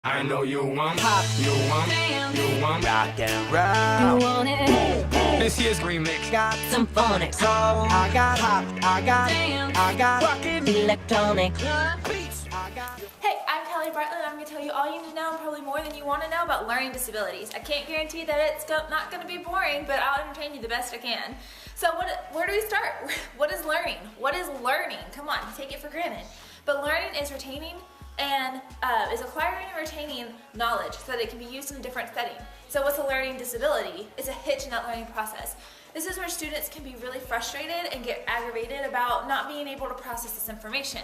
I know you want pop, you want rock and roll. You want it? This here's remix. Got some phonics. So I got pop, I got rockin' electronic. Hey, I'm Kelly Bartlett, and I'm going to tell you all you need to know and probably more than you want to know about learning disabilities. I can't guarantee that it's not going to be boring, but I'll entertain you the best I can. So where do we start? What is learning? What is learning? Come on, take it for granted. But learning is retaining and is acquiring and retaining knowledge so that it can be used in a different setting. So what's a learning disability? It's a hitch in that learning process. This is where students can be really frustrated and get aggravated about not being able to process this information.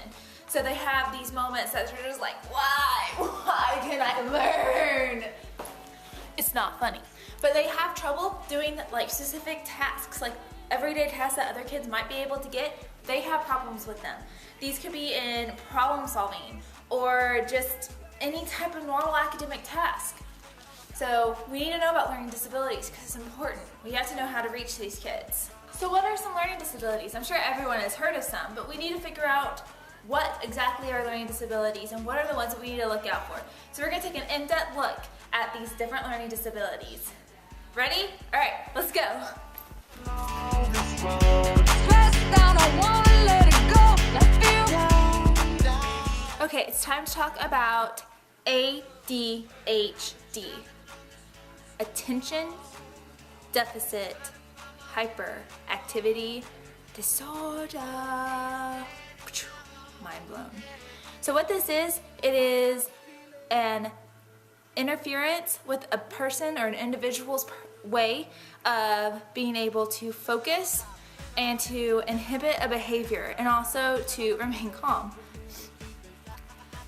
So they have these moments that they're just like, why can I learn? It's not funny. But they have trouble doing like specific tasks, like everyday tasks that other kids might be able to get. They have problems with them. These could be in problem solving or just any type of normal academic task. So we need to know about learning disabilities because it's important. We have to know how to reach these kids. So what are some learning disabilities? I'm sure everyone has heard of some, but we need to figure out what exactly are learning disabilities and what are the ones that we need to look out for. So we're going to take an in-depth look at these different learning disabilities. Ready? All right, let's go. Okay, it's time to talk about ADHD. Attention Deficit Hyperactivity Disorder. Mind blown. So what this is, it is an interference with a person or an individual's way of being able to focus and to inhibit a behavior and also to remain calm.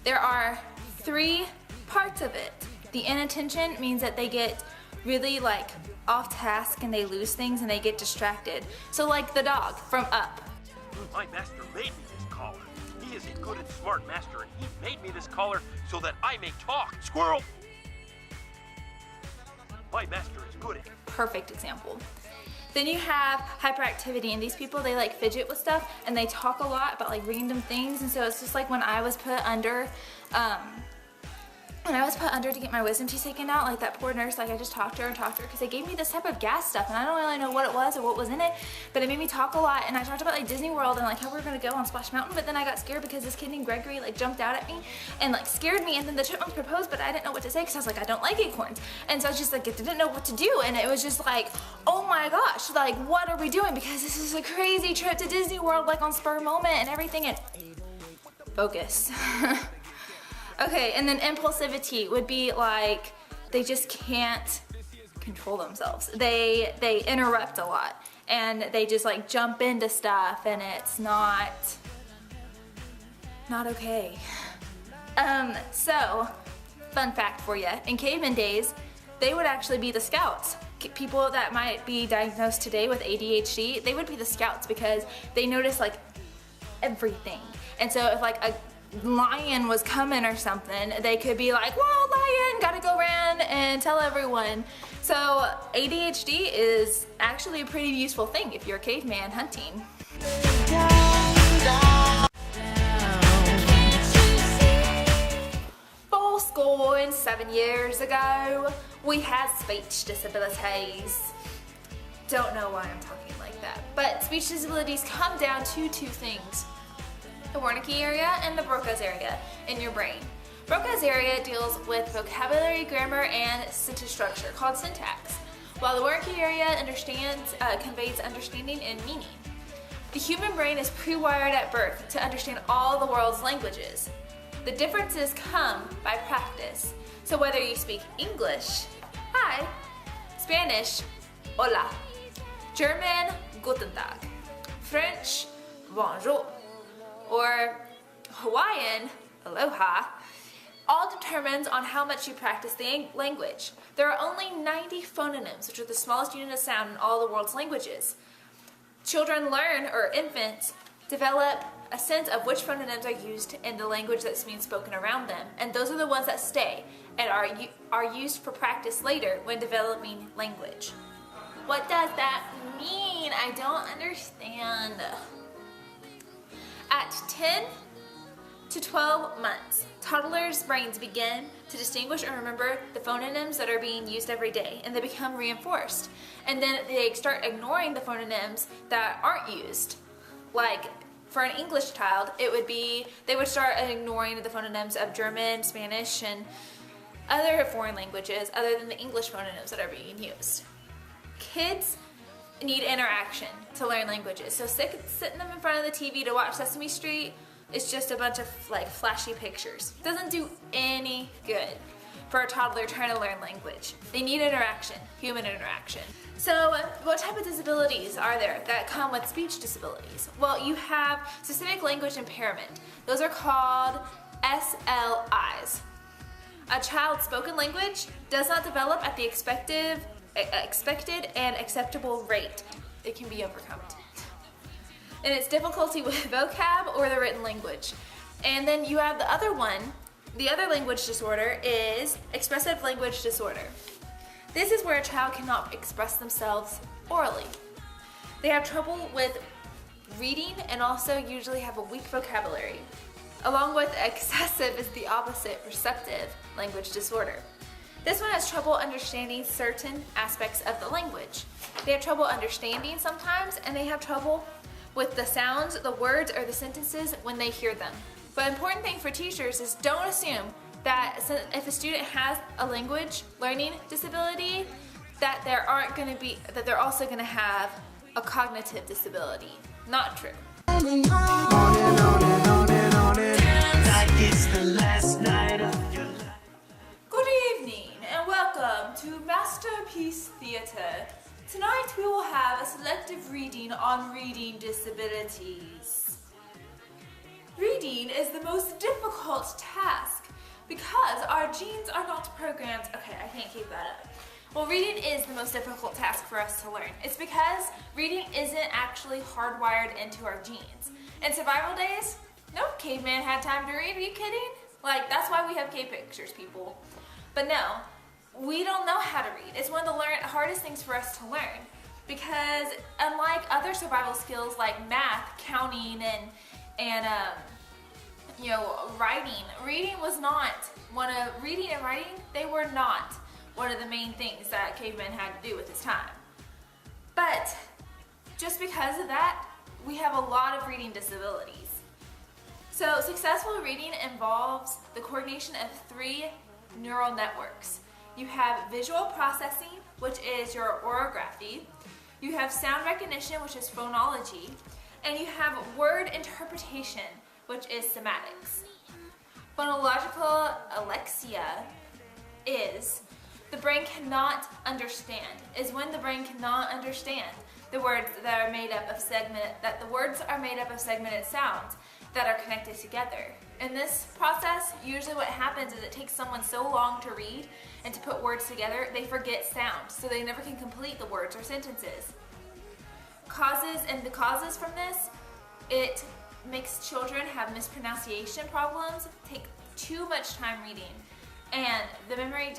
There are 3 parts of it. The inattention means that they get really like off task and they lose things and they get distracted. So like the dog from Up. My master made me this collar. He is a good and smart master, and he made me this collar so that I may talk. Squirrel! My master is good at it. Perfect example. Then you have hyperactivity, and these people, they like fidget with stuff and they talk a lot about like random things. And so it's just like when I was put under to get my wisdom teeth taken out, like that poor nurse, like I just talked to her because they gave me this type of gas stuff and I don't really know what it was or what was in it, but it made me talk a lot. And I talked about like Disney World and like how we were gonna go on Splash Mountain, but then I got scared because this kid named Gregory like jumped out at me and like scared me, and then the chipmunks proposed, but I didn't know what to say because I was like, I don't like acorns. And so I was just like, I didn't know what to do, and it was just like, oh my gosh, like what are we doing? Because this is a crazy trip to Disney World, like on spur moment and everything, and focus. Okay, and then impulsivity would be like they just can't control themselves. They interrupt a lot and they just like jump into stuff, and it's not okay. So fun fact for you, in caveman days, they would actually be the scouts. People that might be diagnosed today with ADHD, they would be the scouts because they notice like everything. And so if like a lion was coming or something, they could be like, whoa, lion, gotta go around and tell everyone. So ADHD is actually a pretty useful thing if you're a caveman hunting. Full score and 7 years ago, we had speech disabilities. Don't know why I'm talking like that, but speech disabilities come down to 2 things. The Wernicke area and the Broca's area in your brain. Broca's area deals with vocabulary, grammar, and sentence structure called syntax, while the Wernicke area conveys understanding and meaning. The human brain is pre-wired at birth to understand all the world's languages. The differences come by practice. So whether you speak English, hi, Spanish, hola, German, guten Tag, French, bonjour, or Hawaiian, aloha, all determines on how much you practice the language. There are only 90 phononyms, which are the smallest unit of sound in all the world's languages. Children learn, or infants, develop a sense of which phononyms are used in the language that's being spoken around them, and those are the ones that stay and are used for practice later when developing language. What does that mean? I don't understand. At 10 to 12 months, toddlers' brains begin to distinguish and remember the phononyms that are being used every day, and they become reinforced. And then they start ignoring the phononyms that aren't used. Like, for an English child, they would start ignoring the phononyms of German, Spanish, and other foreign languages other than the English phononyms that are being used. Kids need interaction to learn languages. So sitting them in front of the TV to watch Sesame Street is just a bunch of like flashy pictures. It doesn't do any good for a toddler trying to learn language. They need interaction, human interaction. So what type of disabilities are there that come with speech disabilities? Well, you have specific language impairment. Those are called SLIs. A child's spoken language does not develop at the expected and acceptable rate. It can be overcome. And it's difficulty with vocab or the written language. And then you have the other one. The other language disorder is expressive language disorder. This is where a child cannot express themselves orally. They have trouble with reading and also usually have a weak vocabulary. Along with excessive is the opposite, receptive language disorder. This one has trouble understanding certain aspects of the language. They have trouble understanding sometimes, and they have trouble with the sounds, the words, or the sentences when they hear them. But important thing for teachers is don't assume that if a student has a language learning disability, that they're also going to have a cognitive disability. Not true. On and on and on like it's the last night of your life. Good evening and welcome to Masterpiece Theatre. Tonight we will have a selective reading on reading disabilities. Reading is the most difficult task because our genes are not programmed. Okay, I can't keep that up. Well, reading is the most difficult task for us to learn. It's because reading isn't actually hardwired into our genes. In survival days, no caveman had time to read. Are you kidding? Like, that's why we have cave pictures, people. But no, we don't know how to read. It's one of the hardest things for us to learn because unlike other survival skills like math, counting, and writing, reading and writing, they were not one of the main things that cavemen had to do with this time. But just because of that, we have a lot of reading disabilities. So successful reading involves the coordination of 3 neural networks. You have visual processing, which is your orography. You have sound recognition, which is phonology. And you have word interpretation, which is semantics. Phonological alexia is the brain cannot understand, is when the brain cannot understand the words that are made up of segmented sounds that are connected together. In this process, usually what happens is it takes someone so long to read and to put words together, they forget sound, so they never can complete the words or sentences. The causes from this, it makes children have mispronunciation problems, take too much time reading, and the memory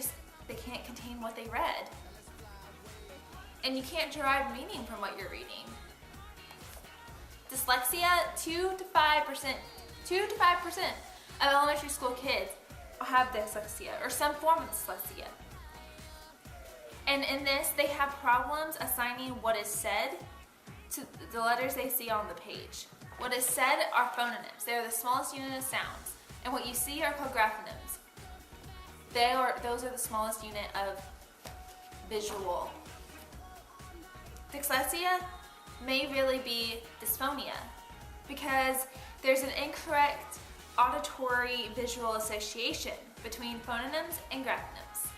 they can't contain what they read. And you can't derive meaning from what you're reading. Dyslexia, 2 to 5% of elementary school kids have dyslexia or some form of dyslexia. And in this, they have problems assigning what is said to the letters they see on the page. What is said are phononyms. They are the smallest unit of sounds. And what you see are prographonyms. Those are the smallest unit of visual. Dyslexia may really be dysphonia because there's an incorrect auditory visual association between phononyms and graphonyms.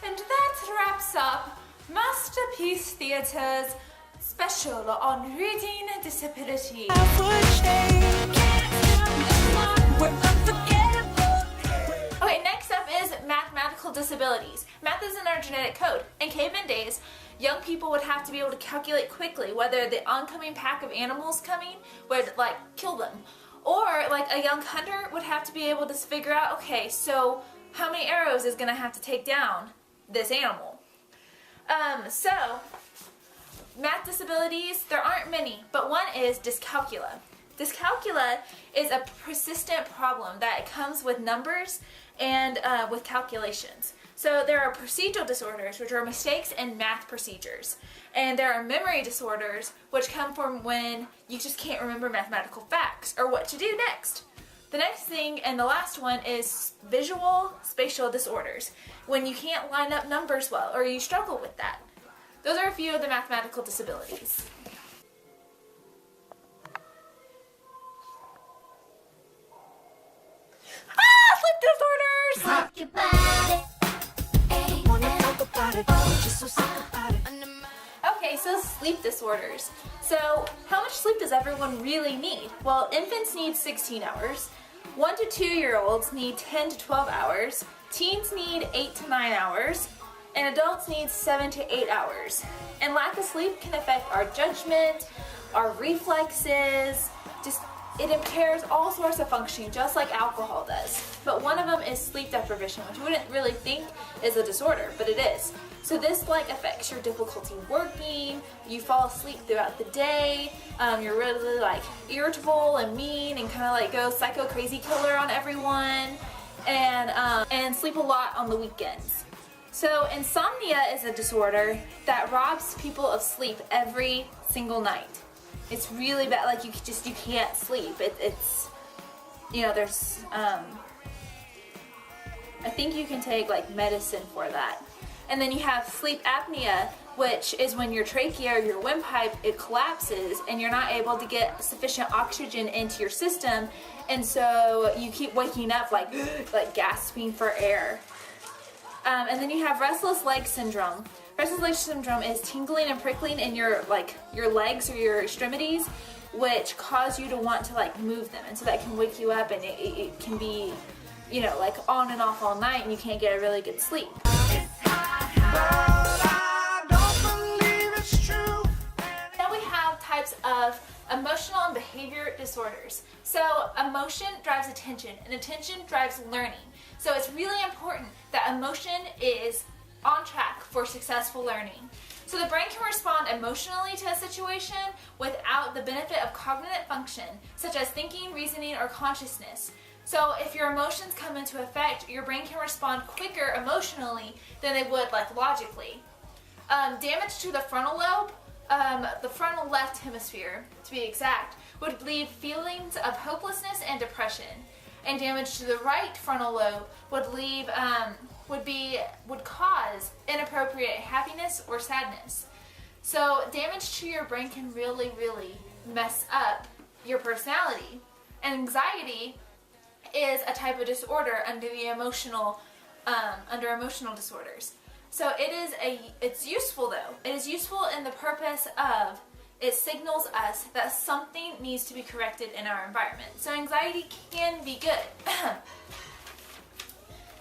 And that wraps up Masterpiece Theatre's special on reading disability. Okay, next up is mathematical disabilities. Math is in our genetic code. In caveman days, young people would have to be able to calculate quickly whether the oncoming pack of animals coming would kill them. Or a young hunter would have to be able to figure out, okay, so how many arrows is gonna have to take down this animal? So math disabilities, there aren't many, but one is dyscalculia. Dyscalculia is a persistent problem that comes with numbers and with calculations. So there are procedural disorders, which are mistakes in math procedures. And there are memory disorders, which come from when you just can't remember mathematical facts or what to do next. The next thing and the last one is visual spatial disorders, when you can't line up numbers well or you struggle with that. Those are a few of the mathematical disabilities. Sleep disorders! Rock your body. Ayy, wanna talk about it. Oh, just so sick about it. Okay, so sleep disorders. So how much sleep does everyone really need? Well, infants need 16 hours. 1 to 2 year olds need 10 to 12 hours. Teens need 8 to 9 hours. And adults need 7 to 8 hours. And lack of sleep can affect our judgment, our reflexes, it impairs all sorts of functioning, just like alcohol does. But one of them is sleep deprivation, which you wouldn't really think is a disorder, but it is. So this affects your difficulty working, you fall asleep throughout the day, you're really irritable and mean and kind of go psycho crazy killer on everyone, and sleep a lot on the weekends. So insomnia is a disorder that robs people of sleep every single night. It's really bad, you can't sleep. It's there's, I think you can take medicine for that. And then you have sleep apnea, which is when your trachea or your windpipe, it collapses and you're not able to get sufficient oxygen into your system. And so you keep waking up like gasping for air. And then you have restless leg syndrome. Restless leg syndrome is tingling and prickling in your legs or your extremities, which cause you to want to move them, and so that can wake you up, and it can be, on and off all night, and you can't get a really good sleep. Now we have types of emotional and behavior disorders. So emotion drives attention, and attention drives learning. So it's really important that emotion is on track for successful learning. So the brain can respond emotionally to a situation without the benefit of cognitive function, such as thinking, reasoning, or consciousness. So if your emotions come into effect, your brain can respond quicker emotionally than they would logically. Damage to the frontal lobe, the frontal left hemisphere to be exact, would leave feelings of hopelessness and depression. And damage to the right frontal lobe would cause inappropriate happiness or sadness. So damage to your brain can really, really mess up your personality. And anxiety is a type of disorder under the emotional disorders. So it's useful though. It is useful in the purpose of it signals us that something needs to be corrected in our environment. So anxiety can be good.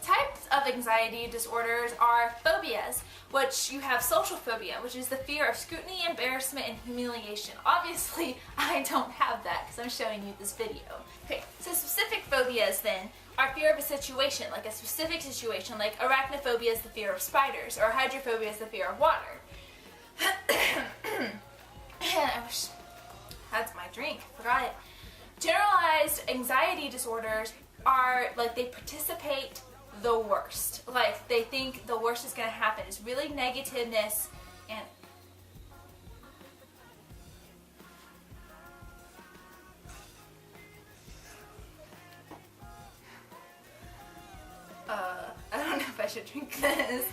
Types of anxiety disorders are phobias, which you have social phobia, which is the fear of scrutiny, embarrassment, and humiliation. Obviously, I don't have that because I'm showing you this video. Okay, so specific phobias then are fear of a situation, like a specific situation, like arachnophobia is the fear of spiders, or hydrophobia is the fear of water. That's my drink, forgot it. Generalized anxiety disorders are they participate the worst. They think the worst is going to happen. It's really negativeness and I don't know if I should drink this.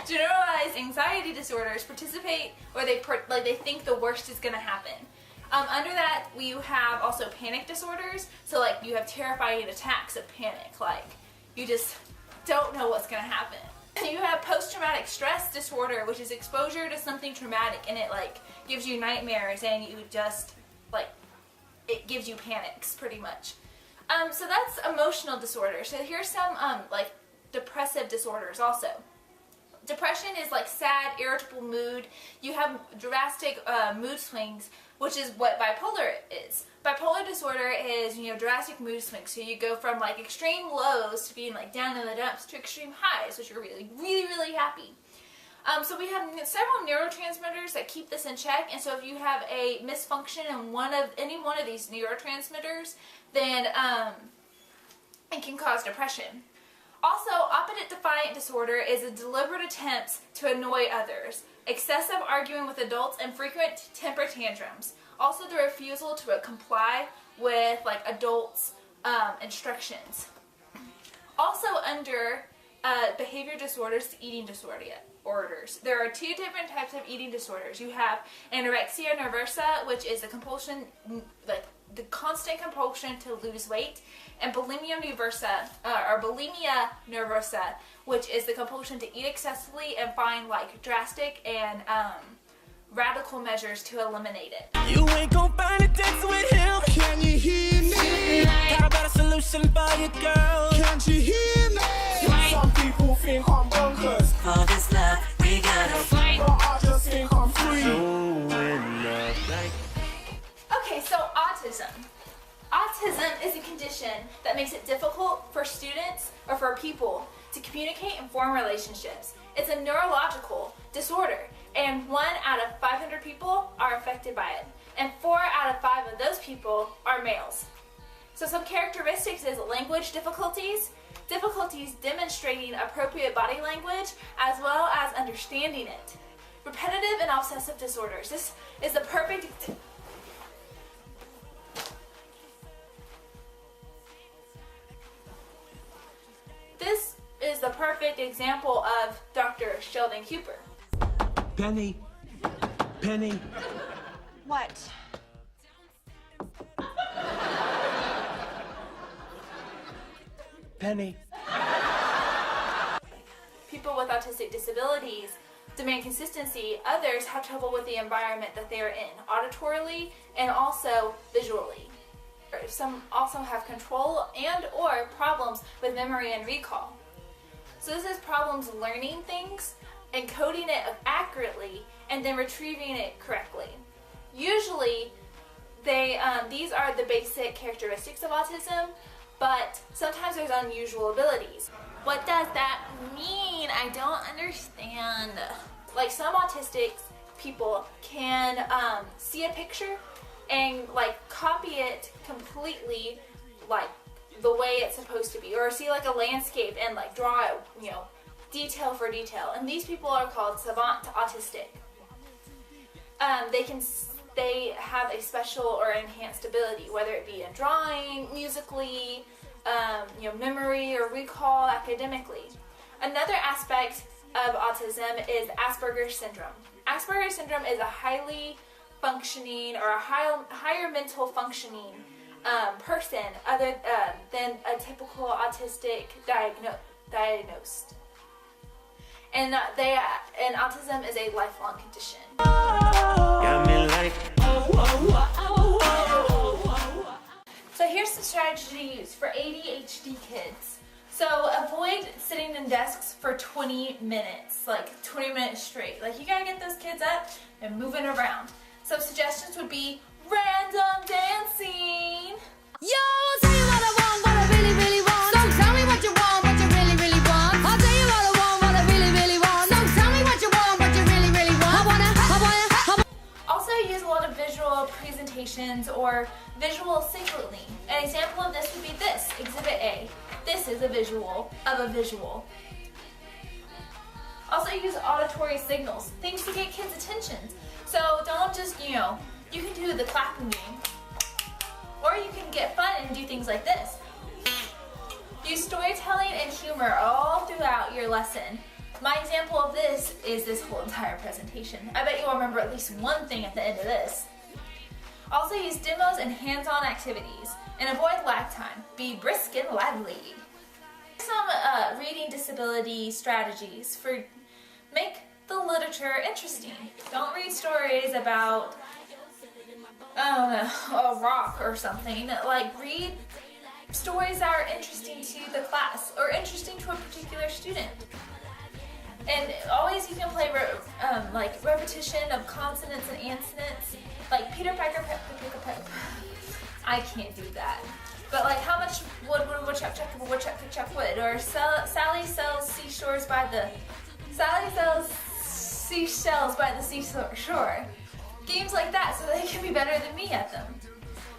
Generalized anxiety disorders participate, or they think the worst is going to happen. Under that, we have also panic disorders. So you have terrifying attacks of panic. You just don't know what's going to happen. You have post-traumatic stress disorder, which is exposure to something traumatic, and it gives you nightmares, and you just it gives you panics pretty much. So that's emotional disorder. So here's some depressive disorders also. Depression is sad, irritable mood. You have drastic mood swings, which is what bipolar is. Bipolar disorder is, drastic mood swings. So you go from extreme lows to being down in the dumps to extreme highs, which are really, really, really happy. So we have several neurotransmitters that keep this in check, and so if you have a misfunction in any one of these neurotransmitters, then and can cause depression. Also, opposite defiant disorder is a deliberate attempt to annoy others, excessive arguing with adults, and frequent temper tantrums. Also, the refusal to comply with adults' instructions. Also, under behavior disorders, eating disorders. There are two different types of eating disorders. You have anorexia nervosa, which is the compulsion, the constant compulsion to lose weight, and bulimia nervosa, which is the compulsion to eat excessively and find drastic and radical measures to eliminate it. You ain't gon' find a text with him. Can you hear me? Got a better solution for you, girl. Can't you hear me? Some people think I'm bonkers, For this love, we gotta fight. but I just think I'm free. Okay, so autism. Autism is a condition that makes it difficult for students or for people to communicate and form relationships. It's a neurological disorder, and 1 out of 500 people are affected by it, and 4 out of 5 of those people are males. So some characteristics is language difficulties demonstrating appropriate body language, as well as understanding it. Repetitive and obsessive disorders. This is the perfect example of Dr. Sheldon Cooper. Penny. What? Penny. People with autistic disabilities demand consistency. Others have trouble with the environment that they are in, auditorily and also visually. Some also have control and or problems with memory and recall. So this is problems learning things, encoding it accurately, and then retrieving it correctly. Usually, these are the basic characteristics of autism, but sometimes there's unusual abilities. What does that mean? I don't understand. Some autistic people can see a picture and copy it completely the way it's supposed to be, or see a landscape and draw it, detail for detail. And these people are called savant autistic. They have a special or enhanced ability, whether it be in drawing, musically, memory or recall, academically. Another aspect of autism is Asperger's syndrome. Asperger's syndrome is a highly functioning or a higher mental functioning person other than a typical autistic diagnosed. And autism is a lifelong condition. Got me like, So here's some strategies to use for ADHD kids. So avoid sitting in desks for 20 minutes, 20 minutes straight. You gotta get those kids up and moving around. Some suggestions would be random dancing. Yo, I'll tell you what I want, what I really, really want. So tell me what you want, what you really, really want. I'll tell you what I want, what I really, really want. So tell me what you want, what you really, really want. I wanna. Also use a lot of visual presentations or visual signaling. An example of this would be this, Exhibit A. This is a visual of a visual. Also use auditory signals, things to get kids' attention. So don't just, you can do the clapping game. Or you can get fun and do things like this. Use storytelling and humor all throughout your lesson. My example of this is this whole entire presentation. I bet you'll remember at least one thing at the end of this. Also use demos and hands-on activities. And avoid lag time. Be brisk and lively. Some reading disability strategies for make the literature interesting. Don't read stories about, a rock or something. Read stories that are interesting to the class or interesting to a particular student. And always you can play repetition of consonants and answers, Peter Piper Pick. I can't do that. But how much wood would a woodchuck chuck if a woodchuck could chuck wood? Or Sally sells seashells by the seashore. Games like that, so they can be better than me at them.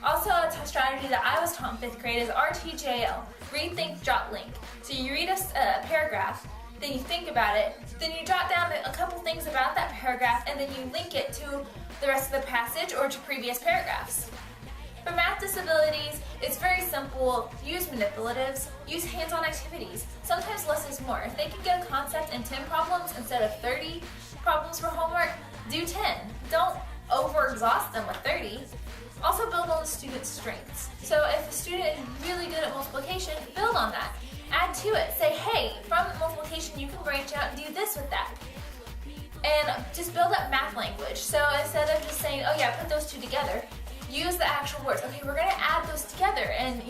Also, a strategy that I was taught in 5th grade is RTJL, read, think, jot, link. So you read a paragraph, then you think about it, then you jot down a couple things about that paragraph, and then you link it to the rest of the passage or to previous paragraphs. For math disabilities, it's very simple. Use manipulatives, use hands-on activities. Sometimes less is more. If they can get a concept in 10 problems instead of 30 problems for homework, do 10. Don't overexhaust them with 30. Also build on the student's strengths. So if a student is really good at multiplication, build on that. Add to it. Say, hey, from multiplication you can branch out and do this with that. And just build up math language. So instead of just saying, oh yeah, put those two together, use the actual words. Okay, we're gonna add those together, and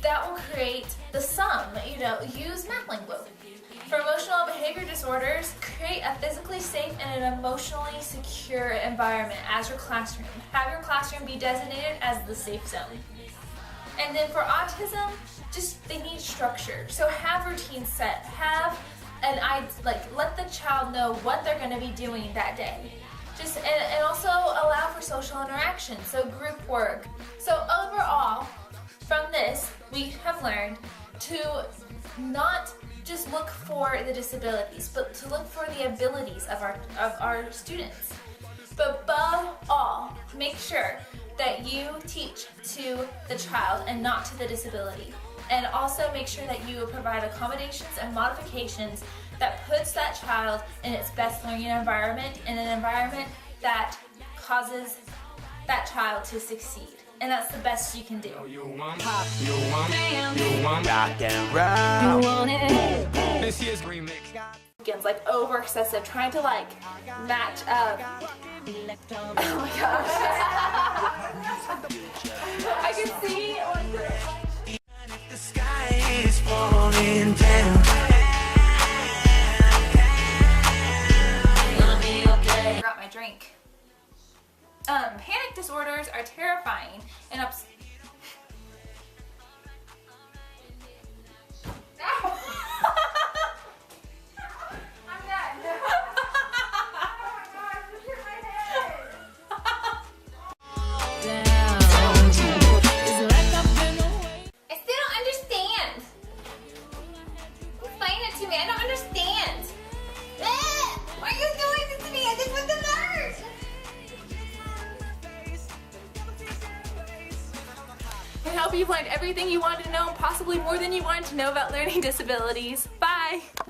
that will create the sum. Use math lingo. For emotional and behavior disorders, create a physically safe and an emotionally secure environment as your classroom. Have your classroom be designated as the safe zone. And then for autism, they need structure. So have routines set. Let the child know what they're going to be doing that day. And also allow for social interaction, so group work. So overall, from this, we have learned to not just look for the disabilities, but to look for the abilities of our students. But above all, make sure that you teach to the child and not to the disability. And also make sure that you provide accommodations and modifications that puts that child in its best learning environment, in an environment that causes that child to succeed. And that's the best you can do. You want pop, you want rock and roll. You want it. This year's remix. Again, like over excessive, trying to match up. Oh my gosh. I can see The sky is falling down. I forgot my drink. Panic disorders are terrifying and I'm done. I still don't understand. Explain it to me. I don't understand. Why are you doing this to me? I just want to learn. I hope you've learned everything you wanted to know, and possibly more than you wanted to know about learning disabilities. Bye!